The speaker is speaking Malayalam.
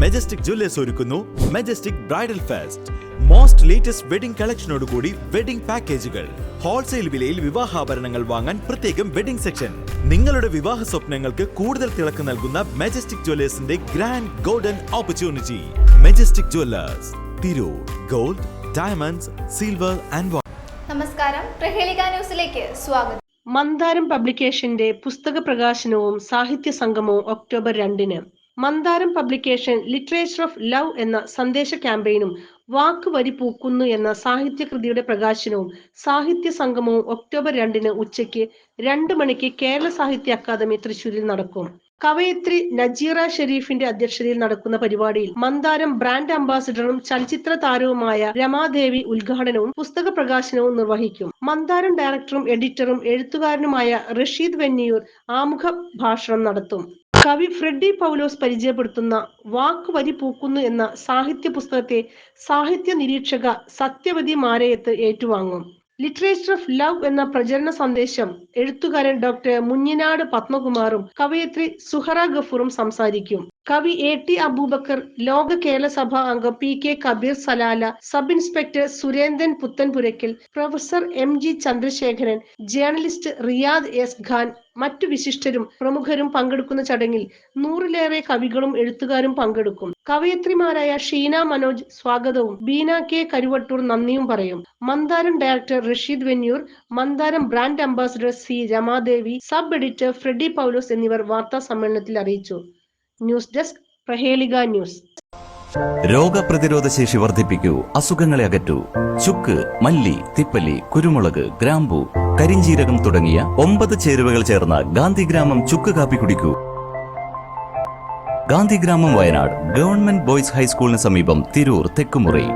മെജസ്റ്റിക് ജ്വല്ലേഴ്സ് ഒരുക്കുന്നു Majestic bridal fest. Most latest wedding കളക്ഷനോടുകൂടി വെഡിംഗ് പാക്കേജുകൾ. ഹോൾസെയിൽ വിലയിൽ വിവാഹാഭരണങ്ങൾ വാങ്ങാൻ പ്രത്യേകം വെഡിംഗ് സെക്ഷൻ. നിങ്ങളുടെ വിവാഹ സ്വപ്നങ്ങൾക്ക് കൂടുതൽ തിളക്കം നൽകുന്ന മെജസ്റ്റിക് ജ്വല്ലേഴ്സിന്റെ grand golden opportunity. Majestic Jewellers, Tirur. Gold, diamonds, silver and നമസ്കാരം, പ്രഹേളിക ന്യൂസിലേക്ക് സ്വാഗതം. മന്ദാരം പബ്ലിക്കേഷന്റെ പുസ്തക പ്രകാശനവും സാഹിത്യ സംഗമവും ഒക്ടോബർ 2-ന്. Mandaram publication literature of love എന്ന സന്ദേശ ക്യാമ്പയിനും വാക്ക് വരി പൂക്കുന്നു എന്ന സാഹിത്യകൃതിയുടെ പ്രകാശനവും സാഹിത്യ സംഗമവും ഒക്ടോബർ 2-ന് ഉച്ചയ്ക്ക് 2 മണിക്ക് കേരള സാഹിത്യ അക്കാദമി തൃശൂരിൽ നടക്കും. കവയിത്രി നജീറ ഷെരീഫിന്റെ അധ്യക്ഷതയിൽ നടക്കുന്ന പരിപാടിയിൽ മന്ദാരം ബ്രാൻഡ് അംബാസിഡറും ചലച്ചിത്ര താരവുമായ രമാദേവി ഉദ്ഘാടനവും പുസ്തക പ്രകാശനവും നിർവഹിക്കും. മന്ദാരം ഡയറക്ടറും എഡിറ്ററും എഴുത്തുകാരനുമായ റഷീദ് വെന്നിയൂർ ആമുഖ ഭാഷണം നടത്തും. കവി ഫ്രെഡി പൗലോസ് പരിചയപ്പെടുത്തുന്ന വാക്ക് വരി പൂക്കുന്നു എന്ന സാഹിത്യ പുസ്തകത്തെ സാഹിത്യ നിരീക്ഷക സത്യവതി മാരയത്ത് ഏറ്റുവാങ്ങും. ലിറ്ററേച്ചർ ഓഫ് ലവ് എന്ന പ്രചരണ സന്ദേശം എഴുത്തുകാരൻ ഡോക്ടർ മുഞ്ഞിനാട് പത്മകുമാറും കവയത്രി സുഹറ ഗഫൂറും സംസാരിക്കും. കവി A.T. അബൂബക്കർ, ലോക കേരള സഭ അംഗം P.K. Kabir Salalah, sub inspector Surendran Puthenpurakkal, professor M.G. Chandrasekharan, journalist Riyad S Khan, മറ്റു വിശിഷ്ടരും പ്രമുഖരും പങ്കെടുക്കുന്ന ചടങ്ങിൽ 100-ലേറെ കവികളും എഴുത്തുകാരും പങ്കെടുക്കും. കവയത്രിമാരായ ഷീന മനോജ് സ്വാഗതവും ബീന K. കരുവട്ടൂർ നന്ദിയും പറയും. Mandaram director Rasheed Venniyoor, Mandaram brand ambassador C. Ramadevi, sub editor Freddy Paulose എന്നിവർ വാർത്താ സമ്മേളനത്തിൽ അറിയിച്ചു. News desk, Prahelika news. രോഗപ്രതിരോധ ശേഷി വർദ്ധിപ്പിക്കൂ, അസുഖങ്ങളെ അകറ്റൂ. ചുക്ക്, മല്ലി, തിപ്പല്ലി, കുരുമുളക്, ഗ്രാമ്പു, കരിഞ്ജീരകം തുടങ്ങിയ 9 ചേരുവകൾ ചേർന്ന ഗാന്ധിഗ്രാമം ചുക്ക് കാപ്പി കുടിക്കൂ. ഗാന്ധിഗ്രാമം, വയനാട്, ഗവൺമെന്റ് ബോയ്സ് ഹൈസ്കൂളിന് സമീപം, തിരൂർ, തെക്കുമുറി.